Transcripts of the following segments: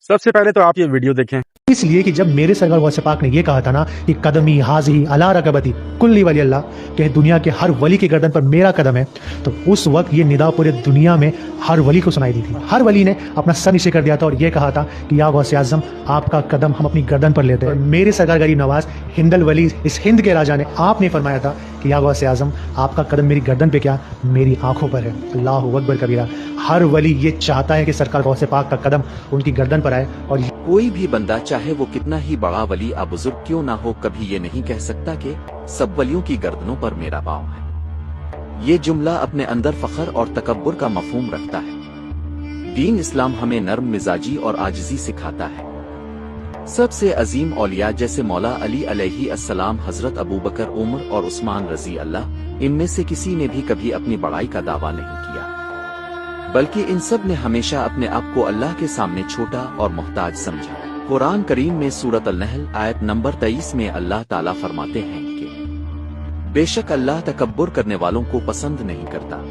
سب سے پہلے تو آپ یہ ویڈیو دیکھیں، اس لیے کہ جب میرے سرکار غوث پاک نے یہ کہا تھا نا کہ قدمی حاضی علی رکبتی کلی ولی اللہ، کہ دنیا کے ہر ولی کی گردن پر میرا قدم ہے، تو اس وقت یہ ندا پورے دنیا میں ہر ولی کو سنائی دی تھی۔ ہر ولی نے اپنا سر نیچے کر دیا تھا اور یہ کہا تھا کہ یا غوث اعظم آپ کا قدم ہم اپنی گردن پر لیتے ہیں۔ میرے سرکار غریب نواز ہند الولی، اس ہند کے راجا نے، آپ نے فرمایا تھا کہ یا غوث اعظم آپ کا قدم میری گردن پہ کیا، میری آنکھوں پر ہے۔ اللہ اکبر کبیرہ۔ ہر ولی یہ چاہتا ہے کہ سرکار غوث پاک کا قدم ان کی گردن پر آئے، اور کوئی بھی بندہ چاہے وہ کتنا ہی بڑا ولی بزرگ کیوں نہ ہو کبھی یہ نہیں کہہ سکتا کہ سب ولیوں کی گردنوں پر میرا پاؤں ہے۔ یہ جملہ اپنے اندر فخر اور تکبر کا مفہوم رکھتا ہے۔ دین اسلام ہمیں نرم مزاجی اور عاجزی سکھاتا ہے۔ سب سے عظیم اولیاء جیسے مولا علی علیہ السلام، حضرت ابوبکر، عمر اور عثمان رضی اللہ، ان میں سے کسی نے بھی کبھی اپنی بڑائی کا دعویٰ نہیں کیا، بلکہ ان سب نے ہمیشہ اپنے آپ کو اللہ کے سامنے چھوٹا اور محتاج سمجھا۔ قرآن کریم میں سورۃ النحل آیت نمبر 23 میں اللہ تعالیٰ فرماتے ہیں کہ بے شک اللہ تکبر کرنے والوں کو پسند نہیں کرتا۔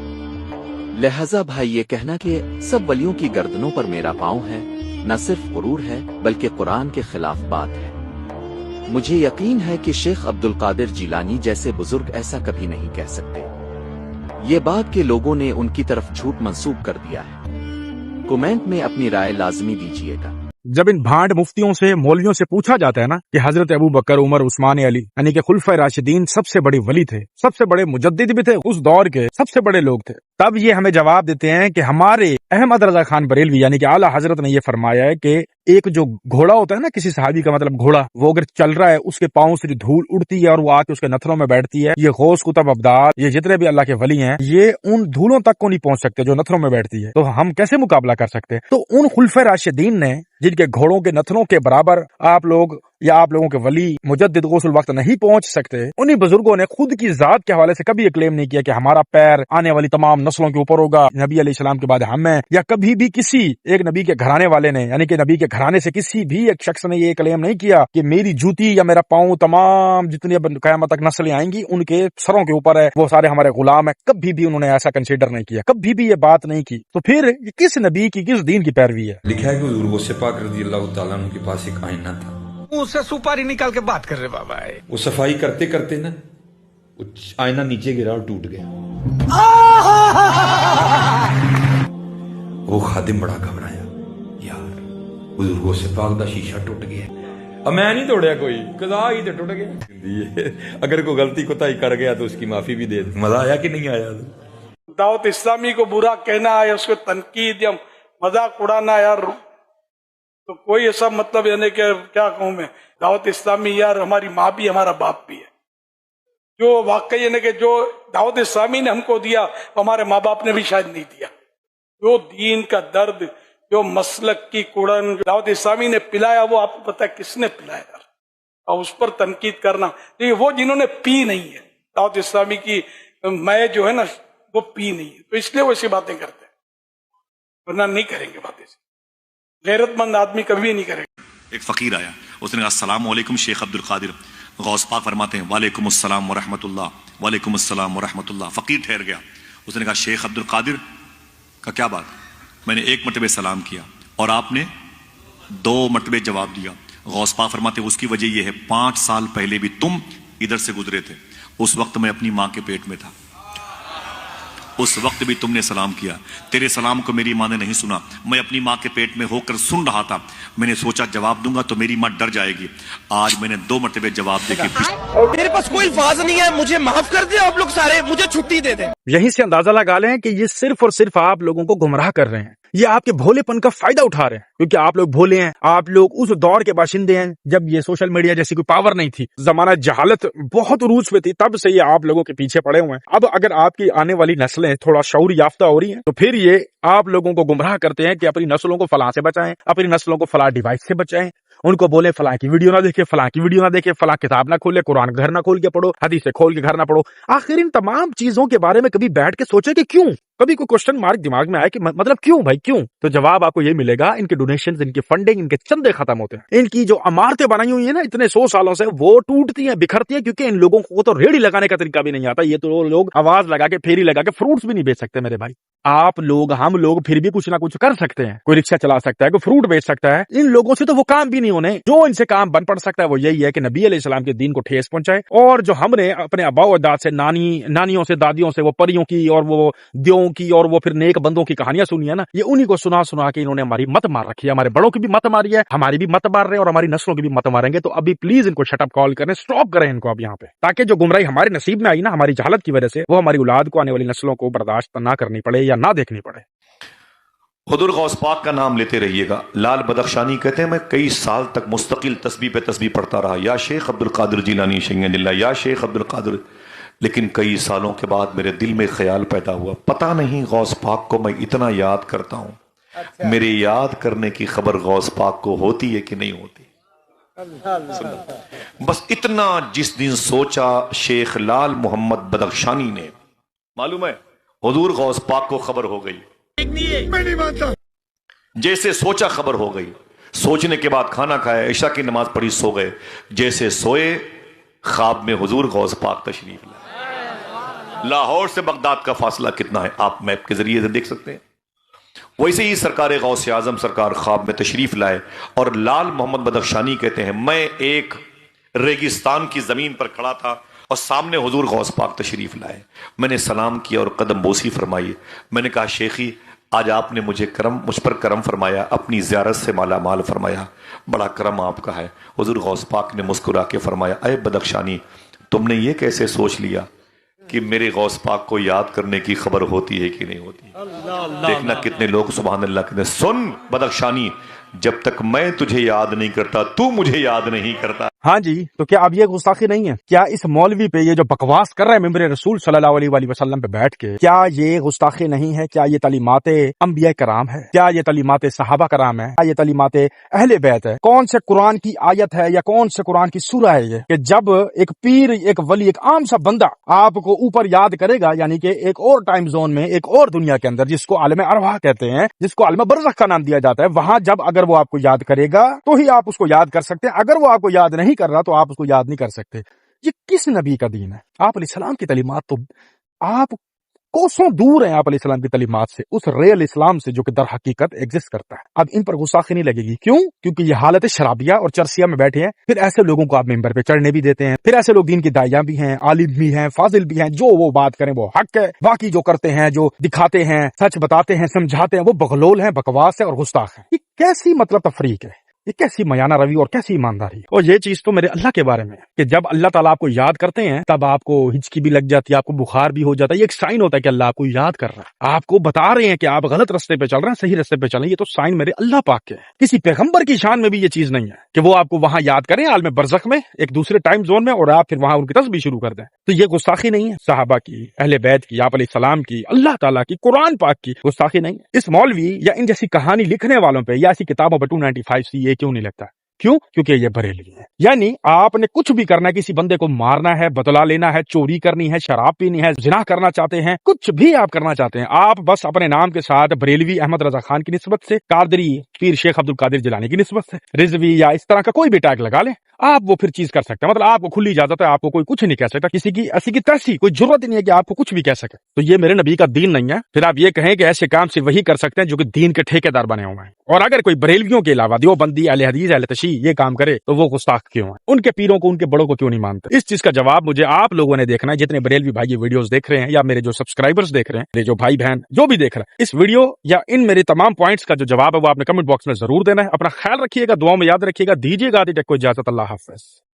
لہذا بھائی یہ کہنا کہ سب ولیوں کی گردنوں پر میرا پاؤں ہے نہ صرف غرور ہے بلکہ قرآن کے خلاف بات ہے۔ مجھے یقین ہے کہ شیخ عبد القادر جیلانی جیسے بزرگ ایسا کبھی نہیں کہہ سکتے۔ یہ بات کہ لوگوں نے ان کی طرف جھوٹ منسوب کر دیا ہے۔ کومنٹ میں اپنی رائے لازمی دیجیے گا۔ جب ان بھانڈ مفتیوں سے، مولویوں سے پوچھا جاتا ہے نا کہ حضرت ابو بکر، عمر، عثمان علی یعنی کہ خلفائے راشدین سب سے بڑے ولی تھے، سب سے بڑے مجدد بھی تھے، اس دور کے سب سے بڑے لوگ تھے، تب یہ ہمیں جواب دیتے ہیں کہ ہمارے احمد رضا خان بریلوی یعنی کہ اعلیٰ حضرت نے یہ فرمایا ہے کہ ایک جو گھوڑا ہوتا ہے نا، کسی صحابی کا مطلب گھوڑا، وہ اگر چل رہا ہے اس کے پاؤں سے دھول اڑتی ہے اور وہ آ کے اس کے نتھنوں میں بیٹھتی ہے، یہ غوث کتب ابدال، یہ جتنے بھی اللہ کے ولی ہیں، یہ ان دھولوں تک کو نہیں پہنچ سکتے جو نتھنوں میں بیٹھتی ہے، تو ہم کیسے مقابلہ کر سکتے؟ تو ان خلفائے راشدین نے جن کے گھوڑوں کے نتھنوں کے برابر آپ لوگ یا آپ لوگوں کے ولی مجدد غوث الوقت نہیں پہنچ سکتے، انہی بزرگوں نے خود کی ذات کے حوالے سے کبھی یہ کلیم نہیں کیا کہ ہمارا پیر آنے والی تمام نسلوں کے اوپر ہوگا، نبی علیہ السلام کے بعد ہم ہیں، یا کبھی بھی کسی ایک نبی کے گھرانے والے نے یعنی کہ نبی کے گھرانے سے کسی بھی ایک شخص نے یہ کلیم نہیں کیا کہ میری جوتی یا میرا پاؤں تمام جتنی قیامت تک نسلیں آئیں گی ان کے سروں کے اوپر ہے، وہ سارے ہمارے غلام ہیں۔ کبھی بھی انہوں نے ایسا کنسیڈر نہیں کیا، کبھی بھی یہ بات نہیں کی، تو پھر یہ کس نبی کی، کس دین کی پیروی ہے؟ لکھا ہے کہ حضور غوث پاک رضی اللہ تعالیٰ عنہ کے پاس ایک آئینہ تھا، اس سے سپاری نکال کے بات کر رہے بابا۔ وہ صفائی کرتے کرتے نا وہ آئینہ نیچے گرا اور ٹوٹ گیا۔ وہ خادم بڑا گھبرایا، یار حضور غوث پاک دا شیشہ ٹوٹ گیا۔ اب میں نہیں توڑیا، کوئی قضا ہی تے ٹوٹ گیا۔ اگر کوئی غلطی کوتاہی کر گیا تو اس کی معافی بھی دے دے۔ مزہ آیا کہ نہیں آیا؟ دعوت اسلامی کو برا کہنا ہے، اس کو تنقید یا مذاق اڑانا یار، تو کوئی ایسا مطلب یعنی کہ کیا کہوں میں، دعوت اسلامی یار ہماری ماں بھی ہمارا باپ بھی ہے۔ جو واقعی یعنی کہ جو دعوت اسلامی نے ہم کو دیا وہ ہمارے ماں باپ نے بھی شاید نہیں دیا۔ جو دین کا درد، جو مسلک کی کڑن دعوت اسلامی نے پلایا، وہ آپ کو پتہ ہے کس نے پلایا یار، اور اس پر تنقید کرنا، وہ جنہوں نے پی نہیں ہے دعوت اسلامی کی میں جو ہے نا وہ پی نہیں ہے، تو اس لیے وہ ایسی باتیں کرتے ہیں، ورنہ نہیں کریں گے باتیں۔ غیرت مند آدمی کبھی نہیں کرے گا۔ ایک فقیر آیا، اس نے کہا السلام علیکم شیخ عبد القادر۔ غوث پاک فرماتے ہیں وعلیکم السلام ورحمۃ اللہ، وعلیکم السلام ورحمۃ اللہ۔ فقیر ٹھہر گیا، اس نے کہا شیخ عبد القادر کا کیا بات؟ میں نے 1 مرتبہ سلام کیا اور آپ نے 2 مرتبہ جواب دیا۔ غوث پاک فرماتے ہیں اس کی وجہ یہ ہے 5 سال پہلے بھی تم ادھر سے گزرے تھے، اس وقت میں اپنی ماں کے پیٹ میں تھا، اس وقت بھی تم نے سلام کیا، تیرے سلام کو میری ماں نے نہیں سنا، میں اپنی ماں کے پیٹ میں ہو کر سن رہا تھا، میں نے سوچا جواب دوں گا تو میری ماں ڈر جائے گی، آج میں نے 2 مرتبہ جواب دے کے میرے پاس کوئی الفاظ نہیں ہے، مجھے معاف کر دیں آپ لوگ سارے، مجھے چھٹی دے دیں۔ یہیں سے اندازہ لگا لیں کہ یہ صرف اور صرف آپ لوگوں کو گمراہ کر رہے ہیں، یہ آپ کے بھولے پن کا فائدہ اٹھا رہے ہیں، کیونکہ آپ لوگ بھولے ہیں، آپ لوگ اس دور کے باشندے ہیں جب یہ سوشل میڈیا جیسی کوئی پاور نہیں تھی، زمانہ جہالت بہت عروج پہ تھی، تب سے یہ آپ لوگوں کے پیچھے پڑے ہوئے ہیں۔ اب اگر آپ کی آنے والی نسلیں تھوڑا شعور یافتہ ہو رہی ہیں تو پھر یہ آپ لوگوں کو گمراہ کرتے ہیں کہ اپنی نسلوں کو فلاں سے بچائیں، اپنی نسلوں کو فلاں ڈیوائس سے بچائیں، ان کو بولے فلاں کی ویڈیو نہ دیکھے، فلاں کی ویڈیو نہ دیکھے، فلاں کتاب نہ کھولے، قرآن گھر نہ کھول کے پڑھو، حدیث کھول کے گھر نہ پڑھو۔ آخر ان تمام چیزوں کے بارے میں کبھی بیٹھ کے سوچے کہ کیوں कभी कोई क्वेश्चन मार्क दिमाग में आया कि मतलब क्यों भाई क्यों, तो जवाब आपको ये मिलेगा, इनके डोनेशंस, इनकी फंडिंग, इनके चंदे खत्म होते हैं। इनकी जो इमारतें बनाई हुई है ना इतने 100 सालों से, वो टूटती हैं, बिखरती हैं, क्योंकि इन लोगों को तो रेहड़ी लगाने का तरीका भी नहीं आता। ये तो लोग आवाज लगा के, फेरी लगा के फ्रूट्स भी नहीं बेच सकते मेरे भाई। आप लोग, हम लोग फिर भी कुछ ना कुछ कर सकते हैं। कोई रिक्शा चला सकता है, कोई फ्रूट बेच सकता है। इन लोगों से तो वो काम भी नहीं होने। जो इनसे काम बन पड़ सकता है वो यही है कि नबी अलैहिस्सलाम के दीन को ठेस पहुंचाए, और जो हमने अपने अब्बा अजदाद से, नानियों से, दादियों से, वो परियों की और वो द्यों की और वो फिर नेक बंदों की कहानियां सुनी है ना, ये उन्हीं को सुना सुना के इन्होंने हमारी मत मार रखी है। हमारे बड़ों की भी मत मारी है, हमारी भी मत मार रहे हैं, और हमारी नस्लों की भी मत मारेंगे। तो अभी प्लीज इनको शटअप कॉल करें, स्टॉप करें इनको अब यहाँ पे, ताकि जो गुमराही हमारे नसीब में आई ना हमारी जहालत की वजह से, वो हमारी औलाद को, आने वाली नस्लों को बर्दाश्त ना करनी पड़े या ना देखनी पड़े। हुजूर गौस पाक का नाम लेते रहिएगा। लाल बदख्शानी कहते हैं मैं कई साल तक मुस्तकिल तस्बीह पे तस्बीह पढ़ता रहा, या शेख अब्दुल कादिर जिलानी शिंगनिल्ला, या शेख अब्दुल कादिर, लेकिन कई सालों के बाद मेरे दिल में ख्याल पैदा हुआ, पता नहीं गौस पाक को मैं इतना याद करता हूँ, मेरे याद करने की खबर गौस पाक को होती है कि नहीं होती। बस इतना जिस दिन सोचा शेख लाल मोहम्मद बदख्शानी ने, मालूम है हुजूर गौस पाक को खबर हो गई, जैसे सोचा खबर हो गई। सोचने के बाद खाना खाया, इशा की नमाज पढ़ी, सो गए। जैसे सोए ख्वाब में हुजूर गौस पाक तशरीफ लाए। लाहौर से बगदाद का फासला कितना है आप मैप के जरिए से देख सकते हैं। वैसे ही सरकार गौस आजम सरकार ख्वाब में तशरीफ लाए, और लाल मोहम्मद बदख्शानी कहते हैं मैं एक रेगिस्तान की जमीन पर खड़ा था और सामने हुजूर गौस पाक तशरीफ लाए। मैंने सलाम किया और कदम बोसी फरमाई। मैंने कहा शेखी आज आपने मुझ पर करम फरमाया, अपनी ज़ियारत से माला माल फरमाया, बड़ा करम आपका है। हुजूर गौस पाक ने मुस्कुरा के फरमाया, अय बदख्शानी तुमने ये कैसे सोच लिया कि मेरे गौस पाक को याद करने की खबर होती है कि नहीं होती। देखना कितने लोग सुभान अल्लाह कहते, सुन बदख्शानी जब तक मैं तुझे याद नहीं करता तू मुझे याद नहीं करता। हाँ जी, तो क्या अब ये गुस्ताखी नहीं है? क्या इस मौलवी पे ये जो बकवास कर रहा है मिंबर रसूल सल्लल्लाहु अलैहि वसल्लम पे बैठ के, क्या ये गुस्ताखी नहीं है? क्या ये तालीमात अंबिया कराम है? क्या ये तालीमात सहाबा कराम है? क्या ये तालीमात अहले बैत है? कौन से कुरान की आयत है या कौन से कुरान की सूरा है ये कि जब एक पीर, एक वली, एक आम सा बंदा आपको ऊपर याद करेगा, यानी कि एक और टाइम जोन में, एक और दुनिया के अंदर, जिसको आलम अरवाह कहते हैं, जिसको आलम बरज़ख का नाम दिया जाता है, वहां जब अगर वो आपको याद करेगा तो ही आप उसको याद कर सकते हैं। अगर वो आपको याद नहीं कर रहा तो आप उसको याद नहीं कर सकते। ये किस नबी का दीन है? आप अलैहिस्सलाम की तालीमात तो आप कोसों दूर हैं, आप अलैहिस्सलाम की तालीमात से, उस रियल इस्लाम से जो कि दर हकीकत एग्जिस्ट करता है। अब इन पर गुस्ताखी नहीं लगेगी, क्यों? क्योंकि ये हालत शराबिया और चरसिया में बैठे हैं। फिर ऐसे लोगों को आप मिंबर पे चढ़ने भी देते हैं। फिर ऐसे लोग दीन की दाइया भी हैं, आलिम भी हैं, फाजिल भी हैं, जो वो बात करें वो हक है, बाकी जो करते हैं, जो दिखाते हैं, सच बताते हैं, समझाते हैं, वो बगलोल है, बकवास है और गुस्ताख है। ये कैसी मतलब तफरीक है? ये कैसी मयाना रवि और कैसी ईमानदारी? और ये चीज तो मेरे अल्लाह के बारे में है कि जब अल्लाह ताला आपको याद करते हैं तब आपको हिचकी भी लग जाती है, आपको बुखार भी हो जाता है। ये एक साइन होता है कि अल्लाह आपको याद कर रहा है, आपको बता रहे हैं कि आप गलत रास्ते पे चल रहे हैं, सही रास्ते पे चलें। ये तो साइन मेरे अल्लाह पाक के है। किसी पैगंबर की शान में भी ये चीज नहीं है कि वो आपको वहां याद करें आलम बरज़ख में, एक दूसरे टाइम जोन में, और आप फिर वहां उनकी तस्बीह शुरू कर दें। तो ये गुस्ताखी नहीं है सहाबा की, अहले बैत की, आप अलैहिस्सलाम की, अल्लाह ताला की, कुरान पाक की गुस्ताखी नहीं है। इस मौलवी या इन जैसी कहानी लिखने वालों पे या ऐसी किताबों पर 295 ये क्यों नहीं लगता? क्यों? क्योंकि ये बरेलवी है। यानी आपने कुछ भी करना है, किसी बंदे को मारना है, बदला लेना है, चोरी करनी है, शराब पीनी है, जिना करना चाहते हैं, कुछ भी आप करना चाहते हैं, आप बस अपने नाम के साथ बरेलवी अहमद रजा खान की निस्बत से, कादरी पीर शेख अब्दुल कादिर जिलानी की निस्बत से, रिजवी या इस तरह का कोई भी टैग लगा लें, आप वो फिर चीज कर सकते हैं। मतलब आपको खुली इजाजत है, आपको कोई कुछ नहीं कह सकता, किसी की ऐसी की तैसी कोई जरूरत ही नहीं है कि आपको कुछ भी कह सके। तो ये मेरे नबी का दीन नहीं है। फिर आप ये कहें कि ऐसे काम सिर्फ वही कर सकते हैं जो कि दीन के ठेकेदार बने हुए हैं। और अगर कोई बरेलवियों के अलावा देवबंदी, अहले हदीस, अहले तशय्युअ ये काम करे तो वो गुस्ताख क्यों है? उनके पीरों को, उनके बड़ों को क्यों नहीं मानते? इस चीज का जवाब मुझे आप लोगों ने देखना है, जितने बरेलवी भाई ये वीडियोस देख रहे हैं या मेरे जो सब्सक्राइबर्स देख रहे हैं, मेरे जो भाई बहन जो भी देख रहे हैं, इस वीडियो या इन मेरे तमाम पॉइंट्स का जो जवाब है वो आपने कमेंट बॉक्स में जरूर देना है। अपना ख्याल रखिएगा, दुआओं में याद रखिएगा। दीजिएगा आदि तक को इजाजत। अल्लाह हाफिज।